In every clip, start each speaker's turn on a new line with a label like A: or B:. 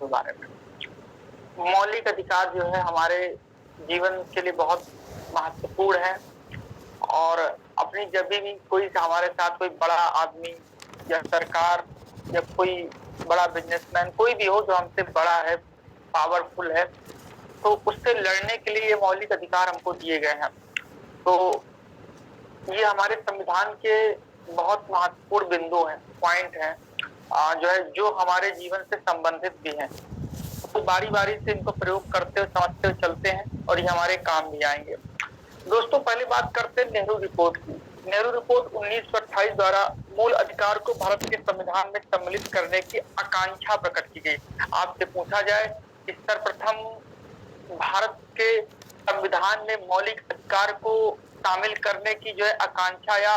A: के बारे में। मौलिक अधिकार जो है हमारे जीवन के लिए बहुत महत्वपूर्ण है और अपनी जब भी कोई हमारे साथ कोई बड़ा आदमी या सरकार या कोई बड़ा बिजनेसमैन कोई भी हो जो हमसे बड़ा है, पावरफुल है, तो उससे लड़ने के लिए ये मौलिक अधिकार हमको दिए गए हैं। तो ये हमारे संविधान के बहुत महत्वपूर्ण बिंदु हैं, पॉइंट हैं, जो है जो हमारे जीवन से संबंधित भी हैं। तो बारी-बारी से इनको प्रयोग करते हुए, समझते हुए चलते हैं और ये हमारे काम भी आएँगे। दोस्तों पहली बात करते हैं नेहरू रिपोर्ट की। नेहरू रिपोर्ट 1928 द्वारा मूल अधिकार को भारत के संविधान में सम्मिलित करने की आकांक्षा प्रकट की गई। आपसे पूछा जाए कि सर्वप्रथम भारत के संविधान में मौलिक अधिकार को शामिल करने की जो है आकांक्षा या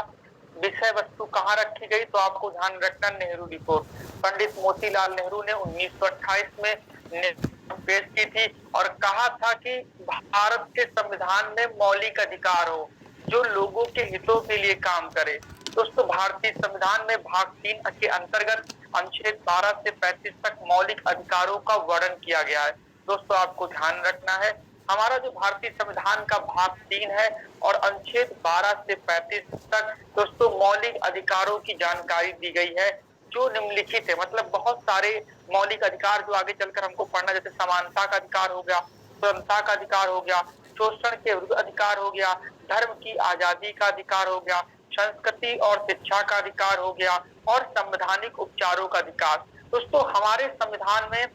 A: विषय वस्तु कहाँ रखी गई, तो आपको ध्यान रखना नेहरू रिपोर्ट। पंडित मोतीलाल नेहरू ने 1928 में पेश की थी और कहा था कि भारत के संविधान में मौलिक अधिकार हो जो लोगों के हितों के लिए काम करे। दोस्तों भारतीय संविधान में भाग 3 के अंतर्गत अनुच्छेद 12 से 35 तक मौलिक अधिकारों का वर्णन किया गया है। दोस्तों आपको ध्यान रखना है, हमारा जो भारतीय संविधान का भाग 3 है और अनुच्छेद 12 से 35 तक दोस्तों मौलिक अधिकारों की जानकारी दी गई है जो निम्नलिखित है। मतलब बहुत सारे मौलिक अधिकार जो आगे चलकर हमको पढ़ना, जैसे समानता का अधिकार हो गया, स्वतंत्रता का अधिकार हो गया, शोषण के विरुद्ध अधिकार हो गया, धर्म की आजादी का अधिकार हो गया, संस्कृति और शिक्षा का अधिकार हो गया और संवैधानिक उपचारों का अधिकार। दोस्तों हमारे संविधान में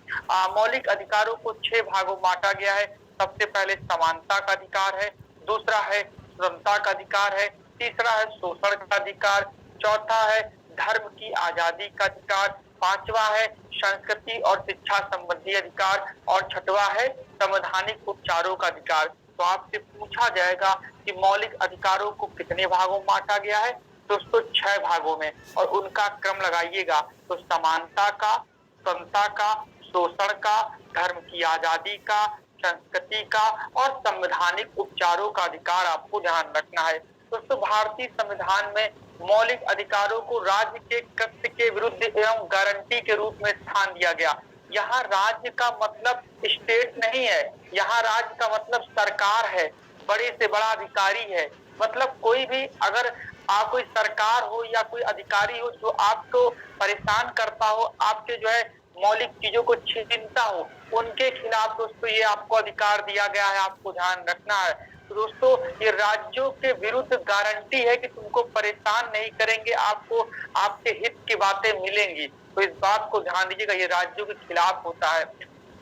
A: मौलिक अधिकारों को 6 भागों में बांटा गया है। सबसे पहले समानता का अधिकार है, दूसरा है स्वतंत्रता का अधिकार है, तीसरा है शोषण का अधिकार, चौथा है धर्म की आजादी का अधिकार, पांचवा है संस्कृति और शिक्षा संबंधी अधिकार और छठवा है संवैधानिक उपचारों का अधिकार। तो आपसे पूछा जाएगा कि मौलिक अधिकारों को कितने भागों में बांटा गया है, दोस्तों 6 भागों में, और उनका क्रम लगाइएगा तो समानता का, स्वतंत्रता का, शोषण का, धर्म की आजादी का, संस्कृति का और संवैधानिक उपचारों का अधिकार आपको ध्यान रखना है। दोस्तों भारतीय संविधान में मौलिक अधिकारों को राज्य के कृत्य के विरुद्ध एवं गारंटी के रूप में स्थान दिया गया। यहाँ राज्य का मतलब स्टेट नहीं है, यहाँ राज्य का मतलब सरकार है, बड़े से बड़ा अधिकारी है। मतलब कोई भी अगर आप कोई सरकार हो या कोई अधिकारी हो जो आपको परेशान करता हो, आपके जो है मौलिक चीजों को छीनता हो, उनके खिलाफ दोस्तों ये आपको अधिकार दिया गया है, आपको ध्यान रखना है। तो दोस्तों ये राज्यों के विरुद्ध गारंटी है कि तुमको परेशान नहीं करेंगे, आपको आपके हित की बातें मिलेंगी। तो इस बात को ध्यान दीजिएगा, ये राज्यों के खिलाफ होता है।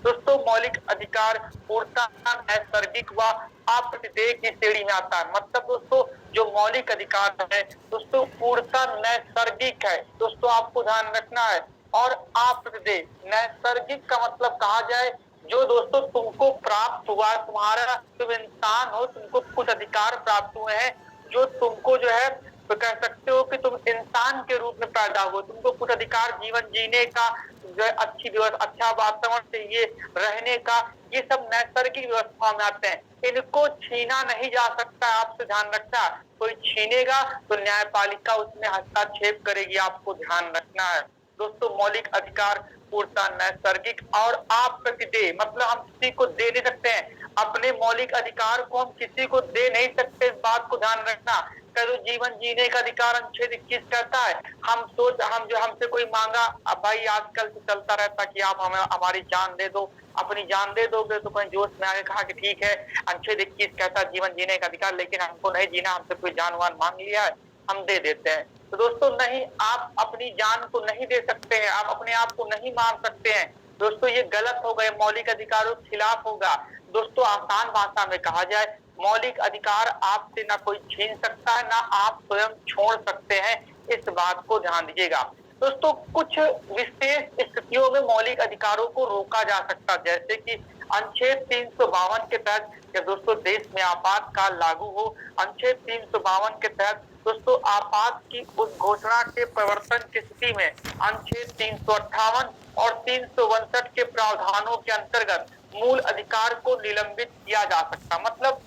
A: दोस्तों मौलिक अधिकार पूर्णतः नैसर्गिक व अप्रतिदेय की श्रेणी में आता है। मतलब दोस्तों जो मौलिक अधिकार है दोस्तों पूर्णतः नैसर्गिक है, दोस्तों आपको ध्यान रखना है। और अप्रतिदेय, नैसर्गिक का मतलब कहा जाए जो दोस्तों तुमको प्राप्त हुआ, तुम्हारा तुम इंसान हो, तुमको कुछ अधिकार प्राप्त हुए हैं जो तुमको जो है तो कह सकते हो कि तुम इंसान के रूप में पैदा हुए, तुमको कुछ अधिकार जीवन जीने का, जो है अच्छी व्यवस्था, अच्छा वातावरण चाहिए रहने का, ये सब नैसर्गिक व्यवस्था में आते हैं। इनको छीना नहीं जा सकता, आपसे ध्यान रखना। कोई छीनेगा तो न्यायपालिका उसमें हस्तक्षेप करेगी, आपको ध्यान रखना है। दोस्तों मौलिक अधिकार पूर्णतः नैसर्गिक और अप्रतिदेय, मतलब हम किसी को दे नहीं सकते हैं अपने मौलिक अधिकार को, हम किसी को दे नहीं सकते, इस बात को ध्यान रखना। करो जीवन जीने का अधिकार अनुच्छेद 21 कहता है, हम जो हमसे कोई मांगा, अब भाई आजकल तो चलता रहता कि आप हमें हमारी जान दे दो, अपनी जान दे दोगे, तो कोई जोश में आके कहा कि ठीक है अनुच्छेद 21 कहता है जीवन जीने का अधिकार, लेकिन हमको नहीं जीना, हमसे कोई जानवान मांग लिया है, हम दे देते हैं। तो दोस्तों नहीं, आप अपनी जान को नहीं दे सकते हैं, आप अपने आप को नहीं मार सकते हैं। दोस्तों ये गलत हो गए, मौलिक अधिकारों के खिलाफ होगा। दोस्तों आसान भाषा में कहा जाए, मौलिक अधिकार आपसे ना कोई छीन सकता है, ना आप स्वयं छोड़ सकते हैं, इस बात को ध्यान दीजिएगा। दोस्तों कुछ विशेष स्थितियों में मौलिक अधिकारों को रोका जा सकता है, जैसे कि अनुच्छेद 352 के तहत, या दोस्तों देश में आपातकाल लागू हो, अनुच्छेद 352 के तहत दोस्तों आपात की उस घोषणा के प्रवर्तन की स्थिति में अनुच्छेद 358 और 362 के प्रावधानों के अंतर्गत मूल अधिकार को निलंबित किया जा सकता। मतलब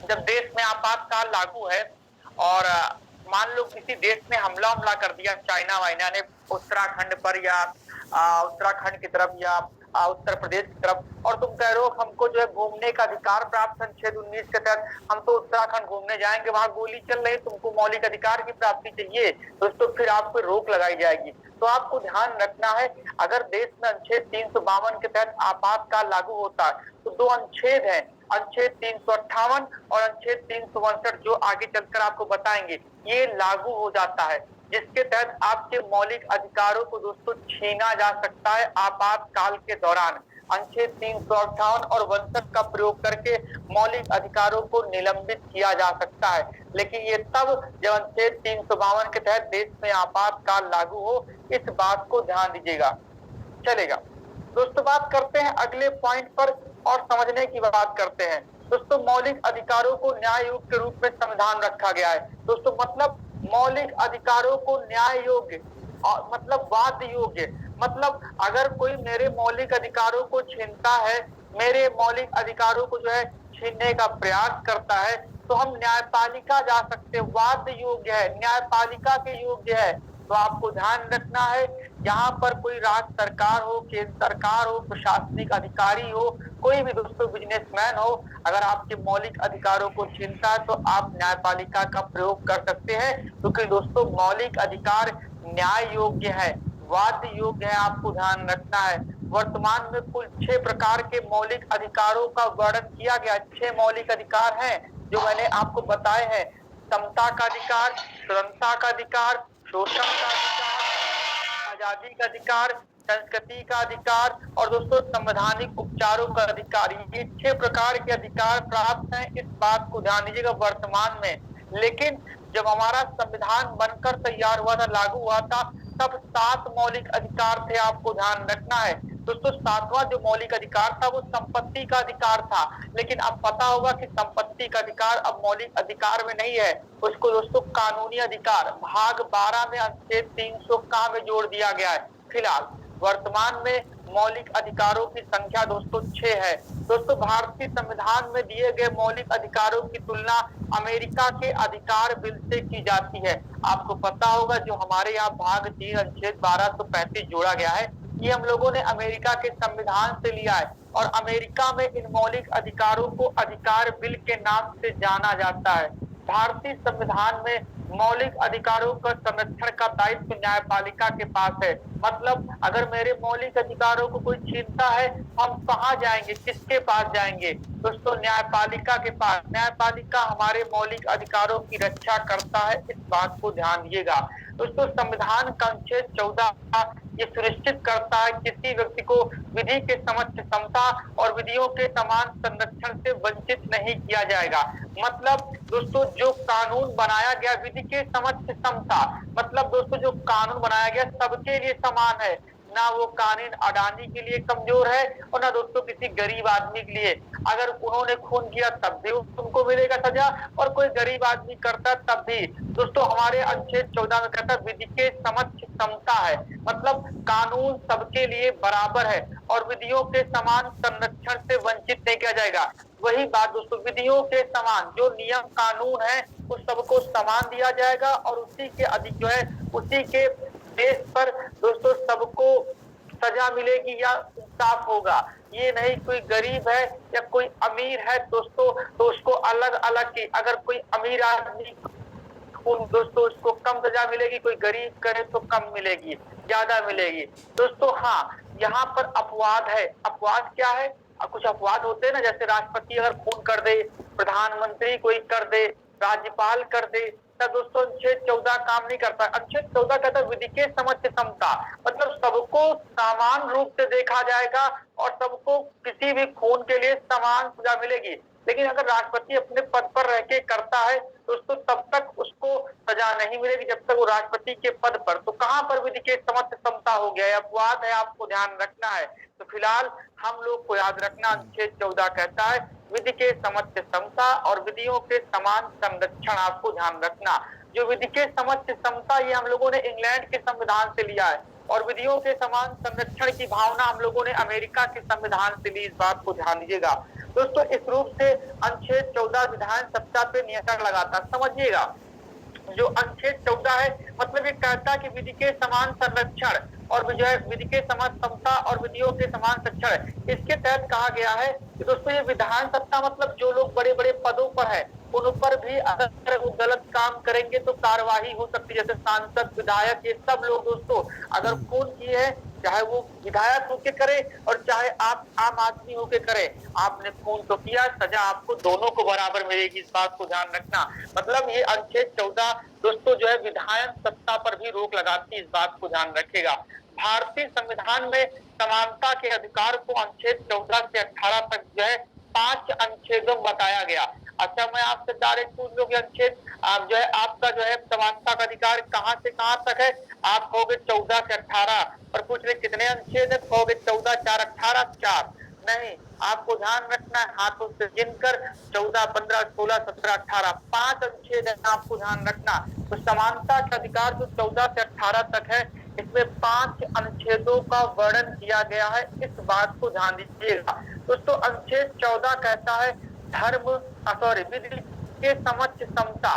A: जब देश में आपातकाल लागू है और मान लो किसी देश ने हमला कर दिया, चाइना वाइना ने उत्तराखंड पर या उत्तराखंड की तरफ या उत्तर प्रदेश की तरफ, और तुम कह रहे हो हमको जो है घूमने का अधिकार प्राप्त अनुच्छेद 19 के तहत, हम तो उत्तराखंड घूमने जाएंगे, वहां गोली चल रही, तुमको मौलिक अधिकार की प्राप्ति चाहिए, दोस्तों फिर आप पे रोक लगाई जाएगी। तो आपको ध्यान रखना है, अगर देश में अनुच्छेद 352 के तहत आपातकाल लागू होता है तो दो अनुच्छेद है, अनुच्छेद 358 और अनुच्छेद 362, जो आगे चलकर आपको बताएंगे, ये लागू हो जाता है, जिसके तहत आपके मौलिक अधिकारों को दोस्तों छीना जा सकता है आपातकाल के दौरान। अनुच्छेद 358 और 62 का प्रयोग करके मौलिक अधिकारों को निलंबित किया जा सकता है, लेकिन ये तब जब अनुच्छेद 352 के तहत देश में आपातकाल लागू हो, इस बात को ध्यान दीजिएगा। चलेगा दोस्तों, बात करते हैं अगले पॉइंट पर और समझने की बात करते हैं। दोस्तों, मौलिक अधिकारों को न्याय योग्य के रूप में संविधान रखा गया है। दोस्तों मतलब मौलिक अधिकारों को न्याय योग्य और मतलब वाद योग्य, मतलब अगर कोई मेरे मौलिक अधिकारों को छीनता है, मेरे मौलिक अधिकारों को जो है छीनने का प्रयास करता है, तो हम न्यायपालिका जा सकते हैं, वाद योग्य है, न्यायपालिका के योग्य है। तो आपको ध्यान रखना है, यहाँ पर कोई राज्य सरकार हो, केंद्र सरकार हो, प्रशासनिक अधिकारी हो, कोई भी दोस्तों बिजनेसमैन हो, अगर आपके मौलिक अधिकारों को छीनता है तो आप न्यायपालिका का प्रयोग कर सकते हैं, क्योंकि दोस्तों मौलिक अधिकार न्याय योग्य है, वाद योग्य है। आपको ध्यान रखना है, वर्तमान में कुल 6 प्रकार के मौलिक अधिकारों का वर्णन किया गया। 6 मौलिक अधिकार हैं जो मैंने आपको बताए हैं: समता का अधिकार, स्वतंत्रता का अधिकार, शोषण का अधिकार, आजादी का अधिकार, संस्कृति का अधिकार और दोस्तों संवैधानिक उपचारों का अधिकार। ये 6 प्रकार के अधिकार प्राप्त हैं, इस बात को ध्यान दीजिएगा वर्तमान में। लेकिन जब हमारा संविधान बनकर तैयार हुआ था, लागू हुआ था, तब 7 मौलिक अधिकार थे। आपको ध्यान रखना है दोस्तों, 7वां जो मौलिक अधिकार था वो संपत्ति का अधिकार था, लेकिन अब पता होगा कि संपत्ति का अधिकार अब मौलिक अधिकार में नहीं है, उसको दोस्तों कानूनी अधिकार भाग 12 में अनुच्छेद 300 में जोड़ दिया गया है। फिलहाल वर्तमान में मौलिक अधिकारों की संख्या दोस्तों 6 है। दोस्तों भारतीय संविधान में दिए गए मौलिक अधिकारों की तुलना अमेरिका के अधिकार बिल से की जाती है। आपको पता होगा जो हमारे यहाँ भाग 3 अनुच्छेद 1235 जोड़ा गया है, ये हम लोगों ने अमेरिका के संविधान से लिया है, और अमेरिका में इन मौलिक अधिकारों को अधिकार बिल के नाम से जाना जाता है। भारतीय संविधान में मौलिक अधिकारों का संरक्षण का दायित्व न्यायपालिका के पास है। मतलब अगर मेरे मौलिक अधिकारों को कोई छीनता है, हम कहाँ जाएंगे, किसके पास जाएंगे? दोस्तों न्यायपालिका के पास। न्यायपालिका हमारे मौलिक अधिकारों की रक्षा करता है, इस बात को ध्यान दीजिएगा। दोस्तों संविधान का अनुच्छेद 14 ये सुनिश्चित करता है किसी व्यक्ति को विधि के समक्ष समता और विधियों के समान संरक्षण से वंचित नहीं किया जाएगा। मतलब दोस्तों जो कानून बनाया गया विधि के समक्ष समता, मतलब दोस्तों जो कानून बनाया गया सबके लिए समान है, ना वो कानून अडानी के लिए कमजोर है और ना दोस्तों किसी गरीब आदमी के लिए। अगर उन्होंने खून किया तब भी उनको मिलेगा सजा, और कोई गरीब आदमी करता तब भी। दोस्तों हमारे अनुच्छेद 14 में कहता है विधि के समक्ष समता है, मतलब कानून सबके लिए बराबर है और विधियों के समान संरक्षण से वंचित नहीं किया जाएगा। वही बात दोस्तों, विधियों के समान जो नियम कानून है उस सबको समान दिया जाएगा, और उसी के अधिक जो है उसी के देश पर दोस्तों सबको सजा मिलेगी या इंसाफ होगा। ये नहीं कोई गरीब है या कोई अमीर है दोस्तों तो उसको अलग अलग की, अगर कोई अमीर आदमी दोस्तों उसको कम सजा मिलेगी, कोई गरीब करे तो कम मिलेगी, ज्यादा मिलेगी। दोस्तों हाँ, यहाँ पर अपवाद है। अपवाद क्या है? कुछ अपवाद होते हैं ना, जैसे राष्ट्रपति अगर खून कर दे, प्रधानमंत्री कोई कर दे, राज्यपाल कर दे, तब दोस्तों अनुच्छेद 14 काम नहीं करता। अनुच्छेद 14 कहता है विधि के समक्ष समता, मतलब सबको समान रूप से देखा जाएगा और सबको किसी भी खून के लिए समान सजा मिलेगी। लेकिन अगर राष्ट्रपति अपने पद पर रह के करता है दोस्तों तब तक उसको सजा नहीं मिलेगी जब तक वो राष्ट्रपति के पद पर। तो कहाँ पर विधि के समक्ष समता हो गया है? अपवाद है, आपको ध्यान रखना है। तो फिलहाल हम लोग को याद रखना अनुच्छेद 14 कहता है विधि के समक्ष समता और विधियों के समान संरक्षण। आपको ध्यान रखना, जो विधि के समक्ष समता ये हम लोगों ने इंग्लैंड के संविधान से लिया है, और विधियों के समान संरक्षण की भावना हम लोगों ने अमेरिका के संविधान से ली। इस बात को ध्यान दीजिएगा दोस्तों। इस रूप से अनुच्छेद 14 विधान सत्ता पे नियंत्रण लगाता। समझिएगा, जो अनुच्छेद 14 है मतलब ये कहता है कि विधि के समान संरक्षण, और विजय विधि के समान समता और विधियों के समान शिक्षण। इसके तहत कहा गया है कि दोस्तों ये विधान सत्ता मतलब जो लोग बड़े बड़े पदों पर है उन पर भी अगर वो गलत काम करेंगे तो कार्यवाही हो सकती है। जैसे सांसद विधायक ये सब लोग दोस्तों अगर खून किए है, चाहे वो विधायक होके करे और चाहे आप आम आदमी होके करे, आपने खून तो किया, सजा आपको दोनों को बराबर मिलेगी, इस बात को ध्यान रखना। मतलब ये अनुच्छेद 14 दोस्तों जो है विधायन सत्ता पर भी रोक लगाती है, इस बात को ध्यान रखेगा। भारतीय संविधान में समानता के अधिकार को अनुच्छेद 14 से 18 तक जो है 5 अनुच्छेदों में बताया गया। अच्छा मैं आपसे डायरेक्ट पूछ लूं कि अनुच्छेद आप जो है आपका जो है समानता का अधिकार कहां से कहां तक है? आप कहोगे 14 से 18 और पूछ रहे कितने अनुच्छेद है, कहोगे 14 4 18 4। नहीं, आपको ध्यान रखना है हाथों से गिनकर 14 15 16 17 18 5 अनुच्छेद है, आपको ध्यान रखना। तो समानता का अधिकार जो 14 से 18 तक है इसमें 5 अनुच्छेदों का वर्णन किया गया है, इस बात को ध्यान दीजिएगा। दोस्तों अनुच्छेद 14 कहता है धर्म विधि के समक्ष समता।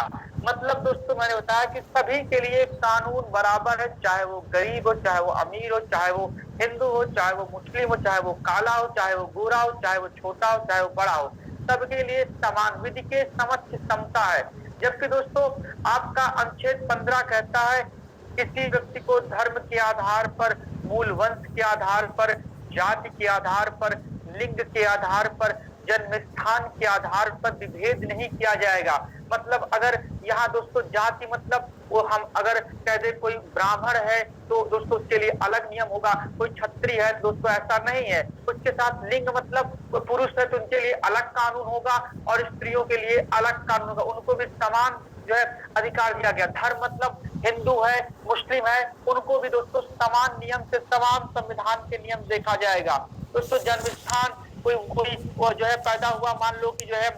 A: मतलब दोस्तों मैंने बताया कि सभी के लिए कानून बराबर है, चाहे वो गरीब हो, चाहे वो अमीर हो, चाहे वो हिंदू हो, चाहे वो मुस्लिम हो, चाहे वो काला हो, चाहे वो गोरा हो, चाहे वो छोटा हो, चाहे वो बड़ा हो, सबके लिए समान विधि के समक्ष समता है। जबकि दोस्तों आपका अनुच्छेद 15 कहता है किसी व्यक्ति को धर्म के आधार पर, मूल वंश के आधार पर, जाति के आधार पर, लिंग के आधार पर, जन्म स्थान के आधार पर विभेद नहीं किया जाएगा। मतलब अगर यहाँ दोस्तों जाति मतलब वो हम अगर कह दे कोई ब्राह्मण है तो दोस्तों उसके लिए अलग नियम होगा, कोई क्षत्रिय है दोस्तों ऐसा नहीं है। उसके साथ लिंग मतलब पुरुष है तो उनके लिए अलग कानून होगा और स्त्रियों के लिए अलग कानून होगा, उनको भी समान जो है अधिकार दिया गया। धर्म मतलब हिंदू है, मुस्लिम है, उनको भी दोस्तों समान नियम से समान संविधान के नियम देखा जाएगा। दोस्तों जन्म स्थान कोई कोई वो जो है पैदा हुआ मान लो कि जो है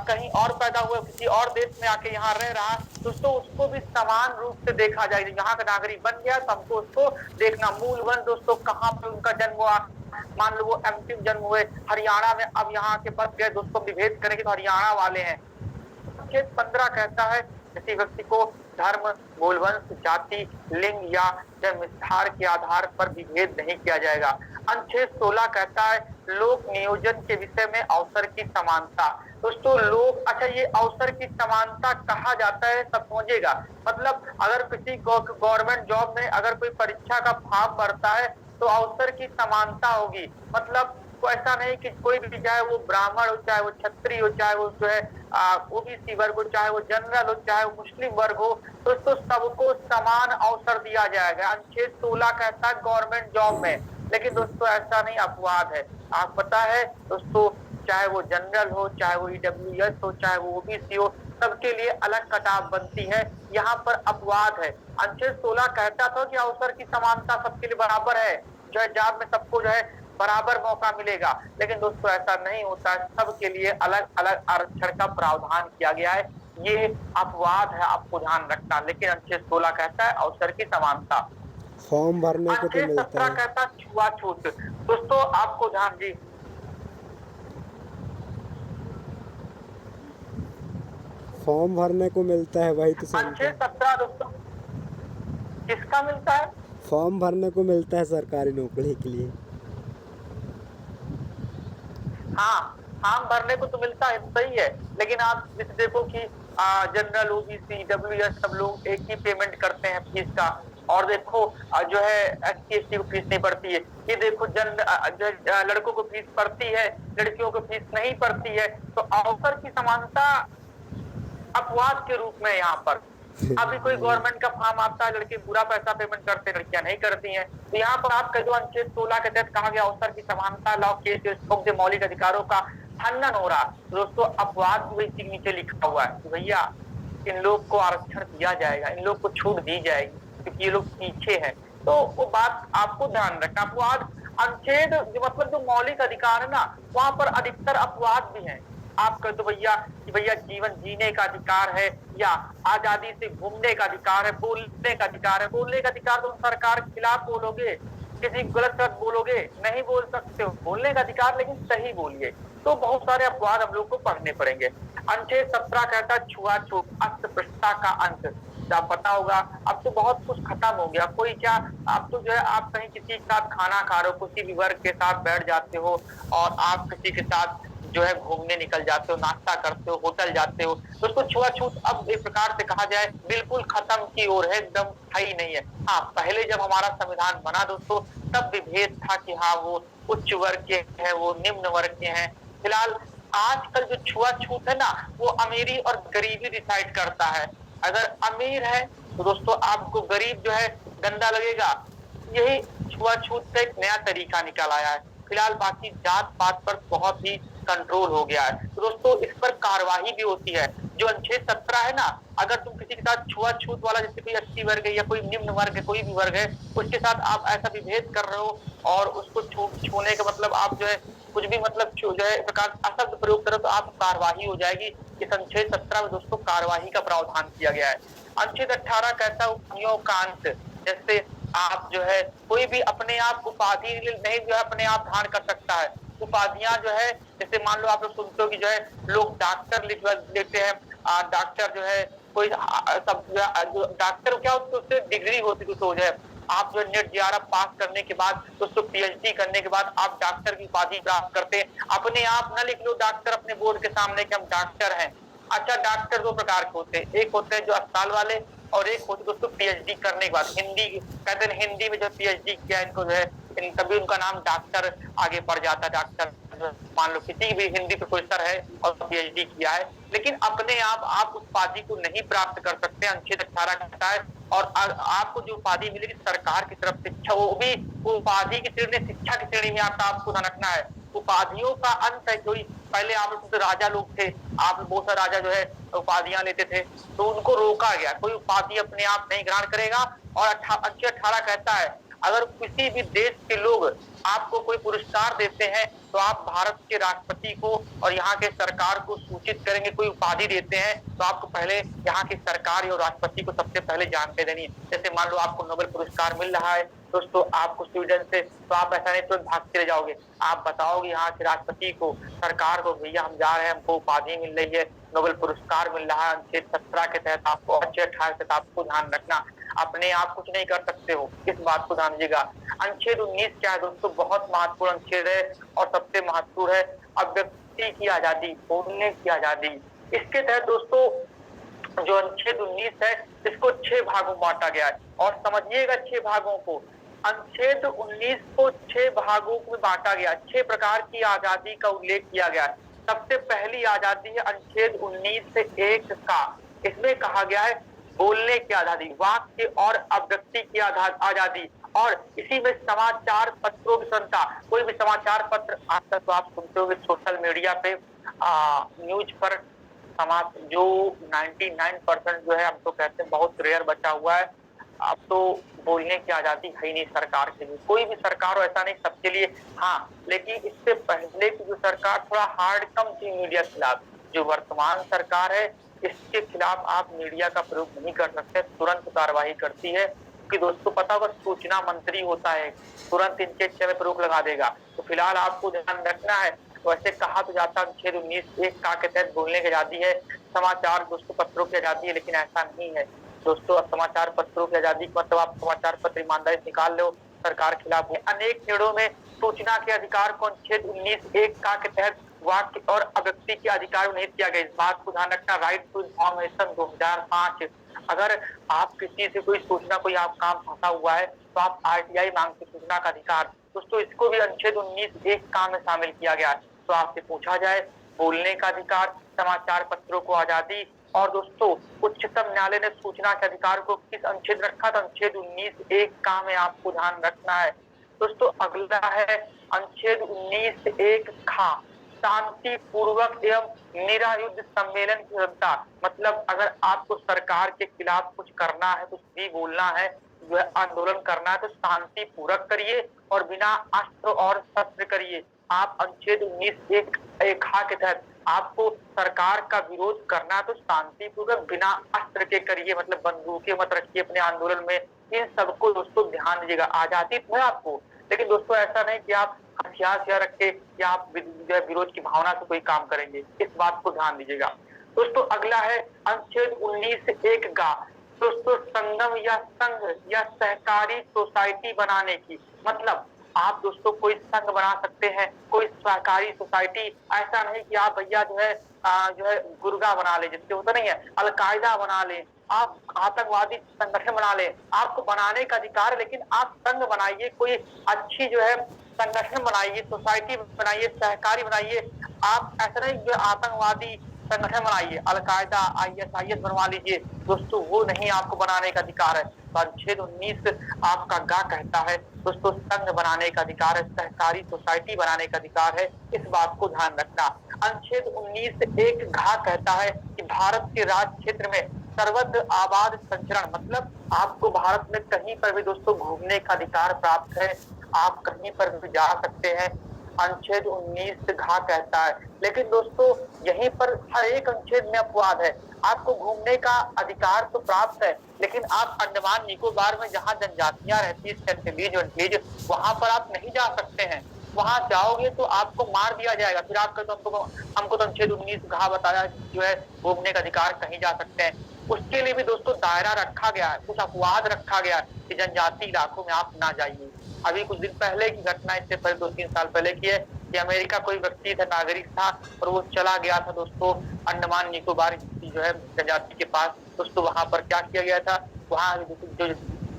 A: कहीं और पैदा हुआ किसी और देश में आके यहाँ रह रहा दोस्तों उसको भी समान रूप से देखा जाएगा। यहाँ का नागरिक बन गया तो हमको उसको देखना। मूल वन दोस्तों कहाँ पे उनका जन्म हुआ, मान लो वो एमपी में जन्म हुए, हरियाणा में अब यहाँ के बस गए दोस्तों विभेद करेंगे तो हरियाणा वाले हैं। अनुच्छेद 15 कहता है किसी व्यक्ति को धर्म, मूलवंश, जाति, लिंग या जन्म स्थान के आधार पर विभेद नहीं किया जाएगा। अनुच्छेद 16 कहता है लोक नियोजन के विषय में अवसर की समानता। दोस्तों लोग अच्छा ये अवसर की समानता कहा जाता है सब समझिएगा। मतलब अगर किसी गवर्नमेंट जॉब में अगर कोई परीक्षा का फॉर्म भरता है तो अवसर की समानता होगी। मतलब तो ऐसा नहीं कि कोई भी चाहे वो ब्राह्मण हो, चाहे वो क्षत्रिय हो, चाहे वो जो है ओबीसी वर्ग हो, चाहे वो जनरल हो, चाहे वो मुस्लिम वर्ग हो, दोस्तों सबको समान अवसर दिया जाएगा। अनुच्छेद 16 कहता है गवर्नमेंट जॉब में, लेकिन दोस्तों ऐसा नहीं, अपवाद है। आप पता है दोस्तों चाहे वो जनरल हो, चाहे वो ईडब्ल्यूएस हो, चाहे वो ओबीसी हो, सबके लिए अलग कटाव बनती है, यहाँ पर अपवाद है। अनुच्छेद 16 कहता था कि अवसर की समानता सबके लिए बराबर है, जो है जॉब में सबको जो है बराबर मौका मिलेगा, लेकिन दोस्तों ऐसा नहीं होता है, सबके लिए अलग अलग आरक्षण का प्रावधान किया गया है। ये अपवाद है, आपको ध्यान रखना। लेकिन अनुच्छेद 16 कहता है अवसर की समानता।
B: फॉर्म भरने को तो
A: अनुच्छेद
B: मिलता
A: 17
B: है।
A: कहता है छुआछूत। दोस्तों आपको ध्यान जी
B: फॉर्म भरने को मिलता है, वही तो समझा।
A: अनुच्छेद 17 दोस्तों किसका मिलता है?
B: फॉर्म भरने को मिलता है सरकारी नौकरी के लिए।
A: हाँ फॉर्म भरने को तो मिलता है, सही है, लेकिन आप जैसे देखो कि जनरल, ओबीसी, डब्ल्यूएस सब लोग एक ही पेमेंट करते हैं फीस का, और देखो जो है एससी एसटी को फीस नहीं पड़ती है। ये देखो लड़कों को फीस पड़ती है, लड़कियों को फीस नहीं पड़ती है। तो अवसर की समानता अपवाद के रूप में यहाँ पर अभी कोई गवर्नमेंट का फॉर्म आता है, लड़के पूरा पैसा पेमेंट करते हैं, लड़कियां नहीं करती हैं। तो यहाँ पर आपका जो अनुच्छेद 16 के तहत कहा गया अवसर की समानता, लॉ के मौलिक अधिकारों का हनन हो रहा, दोस्तों अपवाद भी नीचे लिखा हुआ है कि भैया इन लोग को आरक्षण दिया जाएगा, इन लोग को छूट दी जाएगी क्योंकि ये लोग पीछे हैं। तो वो बात आपको ध्यान रखना। अपवाद अनुच्छेद मतलब जो मौलिक अधिकार है ना, वहां पर अधिकतर अपवाद भी है। आप कह दो भैया कि भैया जीवन जीने का अधिकार है, या आजादी से घूमने का अधिकार है, बोलने का अधिकार है। बोलने का अधिकार तो सरकार के खिलाफ बोलोगे, किसी गलत शब्द बोलोगे नहीं बोल सकते हो, बोलने का अधिकार लेकिन सही बोलिए। तो बहुत सारे अपवाद हम लोग को पढ़ने पड़ेंगे। अनुच्छेद 17 कहता है छुआछूत, अस्पृश्यता का अंत। आप पता होगा अब तो बहुत कुछ खत्म हो गया। कोई क्या, अब तो जो है आप कहीं किसी के साथ खाना खा रहे हो, किसी भी वर्ग के साथ बैठ जाते हो और आप किसी के साथ जो है घूमने निकल जाते हो, नाश्ता करते हो, होटल जाते हो, तो उसको छुआ-छूत अब एक प्रकार से कहा जाए बिल्कुल खत्म की ओर है, एकदम है ही नहीं है। हाँ, पहले जब हमारा संविधान बना दोस्तों, तब विभेद था कि हाँ, वो उच्च वर्ग के हैं, वो निम्न वर्ग के हैं। फिलहाल आजकल जो छुआ-छूत है ना, वो अमीरी और गरीबी डिसाइड करता है। अगर अमीर है, तो दोस्तों आपको गरीब जो है गंदा लगेगा। यही छुआ-छूत का एक नया तरीका निकल आया है। फिलहाल बाकी जात-पात पर बहुत ही कंट्रोल हो गया है। तो दोस्तों इस पर कार्यवाही भी होती है। जो अनुच्छेद 17 है ना, अगर तुम किसी के साथ छुआ-छूत वाला जैसे कोई एसटी वर्ग है या कोई निम्न वर्ग है, कोई भी वर्ग है, उसके साथ आप ऐसा विभेद कर रहे हो और उसको छूने का मतलब आप जो है कुछ भी मतलब जो है प्रकार अशब्द प्रयोग करो तो आप कार्यवाही हो जाएगी। इस अनुच्छेद 17 में दोस्तों कार्यवाही का प्रावधान किया गया है। अनुच्छेद 18 कहता है उपनियों का अंत, जैसे आप जो है कोई भी अपने आप उपाधि नहीं जो है अपने आप धारण कर सकता है। उपाधियां जो है जैसे मान लो आप लोग सुनते हो कि जो है लोग डॉक्टर लिख लेते हैं, डॉक्टर जो है कोई सब जो डॉक्टर क्या होता है उससे डिग्री होती है तो जो है आप जो नेट जेआरएफ पास करने के बाद उसको पीएचडी करने के बाद आप डॉक्टर की उपाधि प्राप्त करते हैं। अपने आप न लिख लो डॉक्टर अपने बोर्ड के सामने कि हम डॉक्टर हैं। अच्छा, डॉक्टर दो प्रकार के होते हैं, एक होते हैं जो अस्पताल वाले और एक होते दोस्तों पीएचडी करने के बाद हिंदी कहते हैं हिंदी में जो पीएचडी किया इनको जो है तभी उनका नाम डॉक्टर आगे बढ़ जाता है। डॉक्टर मान लो किसी भी हिंदी प्रोफेसर है और पीएचडी किया है, लेकिन अपने आप उस उपाधि को नहीं प्राप्त कर सकते। अनुच्छेद 18 कहता है और आपको जो उपाधि मिलेगी सरकार की तरफ से, अच्छा वो भी उपाधि की श्रेणी शिक्षा की श्रेणी में आता, आपको ध्यान रखना है। उपाधियों का अंत है, कोई पहले आप तो राजा लोग थे, आप बहुत सारे राजा जो है उपाधियां लेते थे, तो उनको रोका गया, कोई उपाधि अपने आप नहीं ग्रहण करेगा। और अनुच्छेद 18 कहता है अगर किसी भी देश के लोग आपको कोई पुरस्कार देते हैं तो आप भारत के राष्ट्रपति को और यहाँ के सरकार को सूचित करेंगे। कोई उपाधि देते हैं तो आपको पहले यहाँ की सरकार और राष्ट्रपति को सबसे पहले जानकारी देनी है। जैसे मान लो आपको नोबेल पुरस्कार मिल रहा है दोस्तों आपको स्वीडन से, तो आप ऐसा नहीं तुरंत भाग के जाओगे, आप बताओगे यहाँ के राष्ट्रपति को, सरकार को, भैया हम जा रहे हैं, हमको उपाधि मिल रही है, नोबेल पुरस्कार मिल रहा है। अनुच्छेद 17 के तहत आपको, अनुच्छेद 18 के तहत आपको ध्यान रखना, अपने आप कुछ नहीं कर सकते हो, इस बात को ध्यान दीजिएगा। अनुच्छेद 19 क्या है दोस्तों, बहुत महत्वपूर्ण अनुच्छेद है और सबसे महत्वपूर्ण है अभिव्यक्ति की आजादी, बोलने की आजादी। इसके तहत दोस्तों जो अनुच्छेद 19 है इसको 6 भागों में बांटा गया है और समझिएगा 6 भागों को। अनुच्छेद 19 को 6 भागों में बांटा गया, 6 प्रकार की आजादी का उल्लेख किया गया है। सबसे पहली आजादी है अनुच्छेद 19 से 1 का, इसमें कहा गया है बोलने की आजादी, वाक्य और अभिव्यक्ति की आजादी, और इसी में समाचार पत्रों की स्वतंत्रता। कोई भी समाचार पत्र आज तक तो आप सुनते होंगे सोशल मीडिया पे न्यूज पर समाज जो 99% जो है हम तो कहते हैं बहुत रेयर बचा हुआ है। अब तो बोलने की आजादी है ही नहीं सरकार के लिए, कोई भी सरकार हो ऐसा नहीं सबके लिए। हाँ, लेकिन इससे पहले की जो सरकार थोड़ा हार्ड कम थी मीडिया के खिलाफ, जो वर्तमान सरकार है इसके खिलाफ आप मीडिया का प्रयोग नहीं कर सकते, तुरंत कार्यवाही करती है। कि दोस्तों पता होगा सूचना मंत्री होता है, तुरंत इनके में प्रयोग लगा देगा। तो फिलहाल आपको ध्यान रखना है। वैसे कहा तो जाता अनुच्छेद 19(1) का के तहत बोलने की आजादी है, समाचार दोस्तों पत्रों की आजादी है, लेकिन ऐसा नहीं है दोस्तों। समाचार पत्रों की आजादी का मतलब आप समाचार पत्र ईमानदारी निकाल लो सरकार के खिलाफ अनेक खेड़ों में सूचना के अधिकार को अनुच्छेद 19(1) का के तहत वाक्य और अभिव्यक्ति के अधिकार नहीं किया गया। इस बात को ध्यान रखना। राइट टू इन्फॉर्मेशन 2005, अगर आप किसी से कोई सूचना कोई आप काम फंसा हुआ है तो आप आरटीआई मांगते सूचना का अधिकार, दोस्तों इसको भी अनुच्छेद 19(1) काम में शामिल किया गया है। तो आपसे पूछा जाए बोलने का अधिकार, समाचार पत्रों को आजादी, और दोस्तों उच्चतम न्यायालय ने सूचना के अधिकार को किस अनुच्छेद रखा था, अनुच्छेद 19(1) का में आपको ध्यान रखना है। दोस्तों अगला है अनुच्छेद 19(1) खा, शांति पूर्वक एवं निरायुध सम्मेलन की स्वतंत्रता। मतलब अगर आपको सरकार के खिलाफ कुछ करना है, कुछ भी बोलना है, आंदोलन करना है तो शांति पूर्वक करिए और बिना अस्त्र और शस्त्र करिए। आप अनुच्छेद 19(1) खा के तहत आपको सरकार का विरोध करना है तो शांतिपूर्वक बिना अस्त्र के करिए, मतलब बंदूकें मत रखिए अपने आंदोलन में। इन सबको दोस्तों ध्यान दीजिएगा। आजादी तो है आपको, लेकिन दोस्तों ऐसा नहीं कि आप हथियार रख के या आप विरोध की भावना से कोई काम करेंगे, इस बात को ध्यान दीजिएगा। दोस्तों अगला है अनुच्छेद 19(1) का दोस्तों संगम या संघ या सहकारी सोसाइटी बनाने की, मतलब आप दोस्तों कोई संघ बना सकते हैं, कोई सहकारी सोसाइटी। ऐसा नहीं कि आप भैया जो है गुर्गा बना ले, जिससे होता नहीं है, अलकायदा बना ले, आप आतंकवादी संगठन बना ले। आपको बनाने का अधिकार है, लेकिन आप संघ बनाइए, कोई अच्छी जो है संगठन बनाइए, सोसाइटी बनाइए, सहकारी बनाइए। आप ऐसा नहीं जो आतंकवादी संगठन बनाइए, अलकायदा आईएसआईएस बनवा लीजिए। दोस्तों वो नहीं आपको बनाने का अधिकार है। तो अनुच्छेद 19 आपका गा कहता है दोस्तों संघ बनाने का अधिकार है, सहकारी सोसाइटी बनाने का अधिकार है। इस बात को ध्यान रखना। अनुच्छेद 19 एक घा कहता है कि भारत के राज्य क्षेत्र में सर्वत्र आबाद संचरण, मतलब आपको भारत में कहीं पर भी दोस्तों घूमने का अधिकार प्राप्त है, आप कहीं पर भी जा सकते हैं। अनुच्छेद 19 घा कहता है। लेकिन दोस्तों यहीं पर हर एक अनुच्छेद में अपवाद है। आपको घूमने का अधिकार तो प्राप्त है, लेकिन आप अंडमान निकोबार में जहाँ जनजातियां रहती है, सेंटिलीज वेंटिलीज, वहां पर आप नहीं जा सकते हैं। वहां जाओगे तो आपको मार दिया जाएगा। फिर आप कहते हमको तो अनुच्छेद 19 घा बताया जो है घूमने का अधिकार कहीं जा सकते हैं। उसके लिए भी दोस्तों दायरा रखा गया है, कुछ अपवाद रखा गया है कि जनजाति इलाकों में आप ना जाइए। अभी कुछ दिन पहले की घटना, इससे पहले 2-3 साल पहले की है कि अमेरिका कोई व्यक्ति था, नागरिक था, और वो चला गया था दोस्तों अंडमान निकोबार की जो है जनजाति के पास। दोस्तों वहां पर क्या किया गया था, वहां जो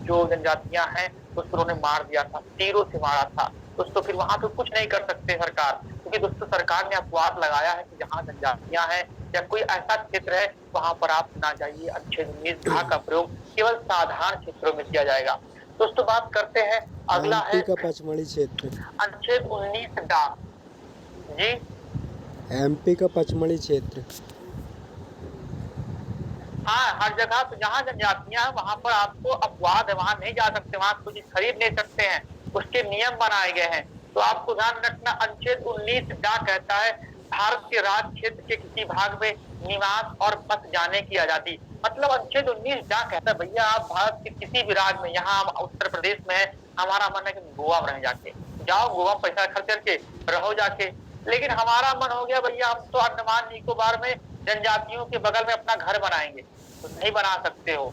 A: जो जनजातियां हैं दोस्तों उन्होंने मार दिया था, तीरों से मारा था। दोस्तों फिर वहां पे कुछ नहीं कर सकते सरकार, क्योंकि दोस्तों सरकार ने अपवाद लगाया है कि जहाँ जनजातियां हैं या कोई ऐसा क्षेत्र है वहां पर आप ना जाइए। अनुच्छेद 19 घा का प्रयोग केवल साधारण क्षेत्रों में किया जाएगा। दोस्तों बात करते हैं, अगला है
B: एमपी का पचमढ़ी क्षेत्र।
A: अनुच्छेद 19 डा जी,
B: एमपी का पचमढ़ी क्षेत्र।
A: हाँ हर जगह पे जहाँ जनजातियां हैं वहां पर आपको अपवाद है, वहां नहीं जा सकते, वहां कुछ खरीद नहीं सकते हैं, उसके नियम बनाए गए हैं। तो आपको ध्यान रखना। अनुच्छेद 19 डा कहता है भारत के राज्य क्षेत्र के किसी भाग में निवास और बस जाने की आजादी। मतलब अनुच्छेद 19 डा कहता है भैया आप भारत के किसी भी राज्य में, यहाँ हम उत्तर प्रदेश में है, हमारा मन है कि गोवा में रह जाके जाओ, गोवा पैसा खर्च करके रहो जाके। लेकिन हमारा मन हो गया भैया हम तो अंडमान निकोबार में जनजातियों के बगल में अपना घर बनाएंगे, तो नहीं बना सकते हो।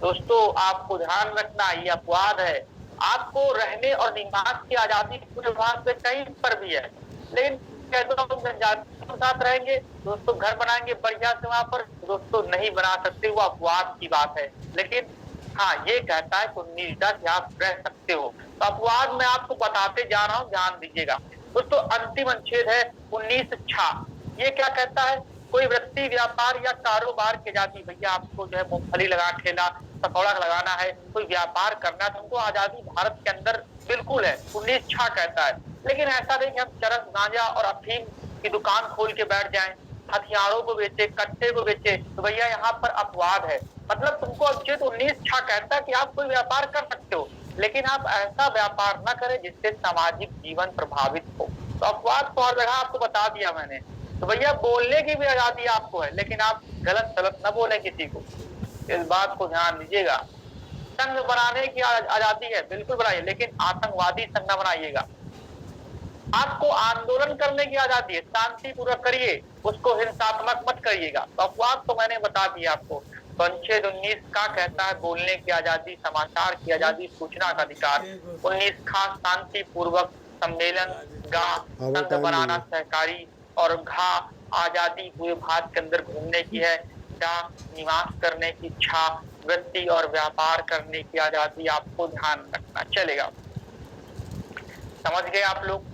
A: दोस्तों आपको ध्यान रखना, ये अपवाद है। आपको रहने और निवास की आजादी पूरे भारत में कहीं पर भी है, लेकिन कहते हो जनजातियों के साथ रहेंगे दोस्तों, घर बनाएंगे बढ़िया से वहां पर, दोस्तों नहीं बना सकते, वो अपवाद की बात है। लेकिन हाँ ये कहता है 19 कि आप रह सकते हो। तो अपवाद मैं आपको बताते जा रहा हूँ, ध्यान दीजिएगा। दोस्तों अंतिम अनुच्छेद है 19 छा। ये क्या कहता है, कोई व्यक्ति व्यापार या कारोबार की आजादी, भैया आपको जो है मूंगफली लगा ठेला पकौड़ा लगाना है, कोई व्यापार करना है, तो हमको आजादी भारत के अंदर बिल्कुल है, 19 छा कहता है। लेकिन ऐसा नहीं कि हम चरस गांजा और अफीम की दुकान खोल के बैठ जाएं, हथियारों को बेचे, कट्टे को बेचे, तो भैया यहाँ पर अपवाद है। मतलब तुमको अनुच्छेद 19 छा कहता है कि आप कोई व्यापार कर सकते हो, लेकिन आप ऐसा व्यापार न करें जिससे सामाजिक जीवन प्रभावित हो। तो अपवाद तो हर जगह आपको बता दिया मैंने। तो भैया बोलने की भी आजादी आपको है, लेकिन आप गलत सलत न बोले किसी को, इस बात को ध्यान दीजिएगा। संघ बनाने की आजादी है, बिल्कुल बनाइए, लेकिन आतंकवादी संघ न बनाइएगा। आपको आंदोलन करने की आजादी है, शांतिपूर्वक करिए, उसको हिंसात्मक मत करिएगा। तो अपवाद तो मैंने बता दिया आपको। तो अनुच्छेद 19 का कहता है बोलने की आजादी, समाचार की आजादी, सूचना का अधिकार। 19 खास शांतिपूर्वक सम्मेलन, गा संघ बनाना, सहकारी, और घा आजादी पूरे भारत के अंदर घूमने की है। डा निवास करने की इच्छा, व्यक्ति और व्यापार करने की आजादी आपको ध्यान रखना चलेगा। समझ गए आप लोग?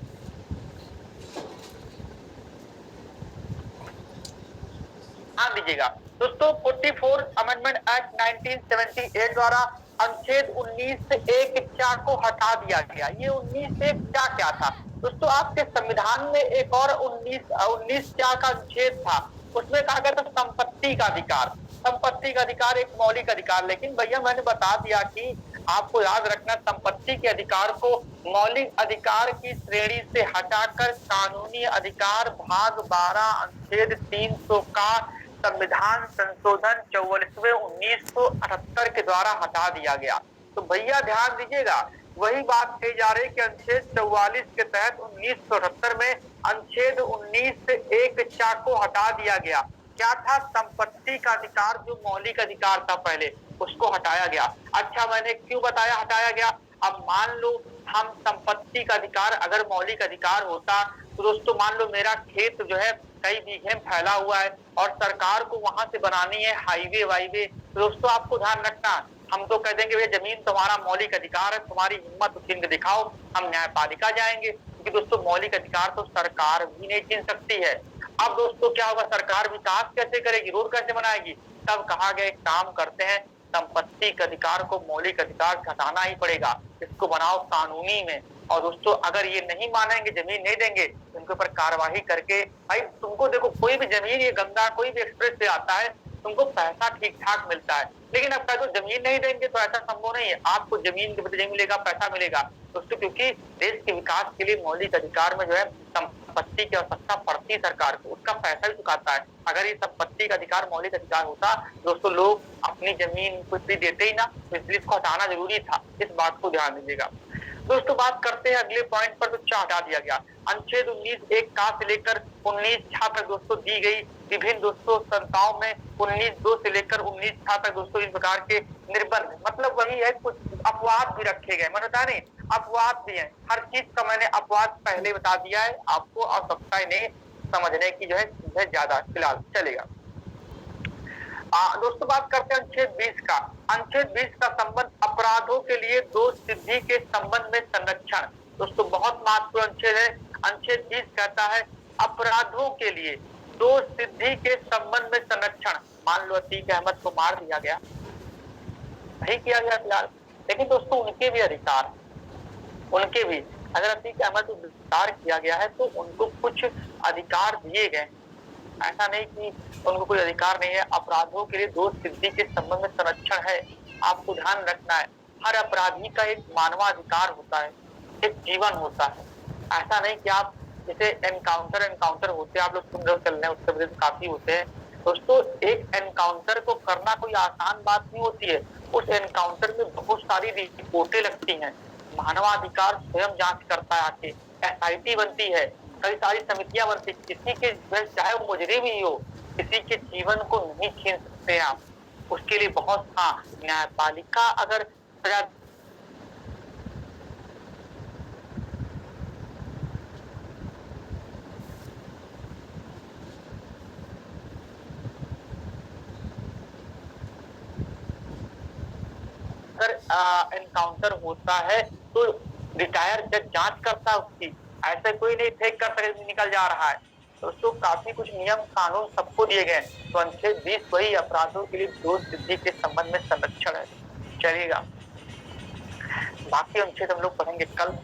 A: ध्यान दीजिएगा दोस्तों। 44 अमेंडमेंट एक्ट 1978 द्वारा अनुच्छेद 19(1) चा को हटा दिया गया। ये 19(1) चा क्या था दोस्तों? आपके संविधान में एक और 19 चा का अनुच्छेद था, उसमें कहा गया था संपत्ति का अधिकार। संपत्ति का अधिकार एक मौलिक अधिकार, लेकिन भैया मैंने बता दिया कि आपको याद रखना, संपत्ति के अधिकार को मौलिक अधिकार की श्रेणी से हटाकर कानूनी अधिकार भाग 12 अनुच्छेद 300 का संविधान संशोधन 44वें 1978 के द्वारा हटा दिया गया। तो भैया ध्यान दीजिएगा, वही बात कही जा रही है कि अनुच्छेद 44 के तहत 1978 में अनुच्छेद 19(1) चा को हटा दिया गया। क्या था? संपत्ति का अधिकार, जो मौलिक अधिकार था पहले, उसको हटाया गया। अच्छा, मैंने क्यों बताया हटाया गया? अब मान लो हम संपत्ति का अधिकार अगर मौलिक अधिकार होता तो दोस्तों मान लो मेरा खेत जो है कई बीघे में फैला हुआ है और सरकार को वहां से बनानी है हाईवे वाईवे, तो दोस्तों आपको ध्यान रखना, हम तो कह देंगे भैया जमीन तुम्हारा मौलिक अधिकार है, तुम्हारी हिम्मत छीन के दिखाओ, हम न्यायपालिका जाएंगे, क्योंकि दोस्तों मौलिक अधिकार तो सरकार भी नहीं छीन सकती है। अब दोस्तों क्या होगा, सरकार विकास कैसे करेगी, रोड कैसे बनाएगी? तब कहा गया एक काम करते हैं, संपत्ति के अधिकार को मौलिक अधिकार से हटाना ही पड़ेगा, इसको बनाओ कानूनी में। और दोस्तों अगर ये नहीं मानेंगे, जमीन नहीं देंगे, उनके ऊपर कार्यवाही करके, भाई तुमको देखो कोई भी जमीन, ये गंगा कोई भी एक्सप्रेस से आता है, तुमको पैसा ठीक ठाक मिलता है, लेकिन अब तो जमीन नहीं देंगे तो ऐसा संभव नहीं है, आपको जमीन के बदले मिलेगा, पैसा मिलेगा दोस्तों, क्योंकि देश के विकास के लिए मौलिक अधिकार में जो है संपत्ति की आवश्यकता पड़ती है सरकार को, उसका पैसा भी चुकाता है। अगर ये संपत्ति का अधिकार मौलिक अधिकार होता दोस्तों, लोग अपनी जमीन कुछ भी देते ही ना, तो इसलिए इसको हटाना जरूरी था, इस बात को ध्यान दीजिएगा। दोस्तों बात करते हैं अगले पॉइंट पर, तो क्या हटा दिया गया? अनुच्छेद 19(1) का से लेकर 19(6) तक दोस्तों दी गई विभिन्न दोस्तों संस्थाओं में 19(2) से लेकर 19(6) तक दोस्तों इस प्रकार के निर्बंध, मतलब वही है, कुछ अपवाद भी रखे गए, मैंने बताया नहीं अपवाद भी है, हर चीज का मैंने अपवाद पहले बता दिया है, आपको आवश्यकता ही नहीं समझने की जो है ज्यादा, फिलहाल चलेगा। दोस्तों बात करते हैं अनुच्छेद 20 का। अनुच्छेद 20 का संबंध अपराधों के लिए दोष सिद्धि के संबंध में संरक्षण, दोस्तों बहुत महत्वपूर्ण अनुच्छेद है। अनुच्छेद 20 कहता है अपराधों के लिए दोष सिद्धि के संबंध में संरक्षण। मान लो अतीक अहमद को मार दिया गया, नहीं किया गया फिलहाल, लेकिन दोस्तों उनके भी अधिकार, उनके भी अगर अतीक अहमद को गिरफ्तार किया गया है तो उनको कुछ अधिकार दिए गए, ऐसा नहीं कि उनको कोई अधिकार नहीं है। अपराधों के लिए दोष सिद्धि के संबंध में संरक्षण है, आपको ध्यान रखना है। हर अपराधी का एक मानवाधिकार होता है, एक जीवन होता है, ऐसा नहीं कि आप जैसे एनकाउंटर होते हैं, आप लोग सुन रहे चल रहे हैं, उत्तर प्रदेश काफी होते हैं दोस्तों। एक एनकाउंटर को करना कोई आसान बात नहीं होती है, उस एनकाउंटर में बहुत सारी रिपोर्टें लगती हैं, मानवाधिकार स्वयं जांच करता है, आके SIT बनती है, कई सारी समितियां बनती, किसी के चाहे वो मुजरिम ही हो, किसी के जीवन को नहीं छीन सकते आप, उसके लिए बहुत, हाँ न्यायपालिका अगर सजा अगर एनकाउंटर होता है तो रिटायर जज जांच करता है उसकी, ऐसे कोई नहीं फेंक कर सके निकल जा रहा है दोस्तों, काफी कुछ नियम कानून सबको दिए गए। तो अनुच्छेद 20 वही अपराधों के लिए दोष सिद्धि के संबंध में संरक्षण है, चलेगा। बाकी अनुच्छेद हम लोग पढ़ेंगे कल।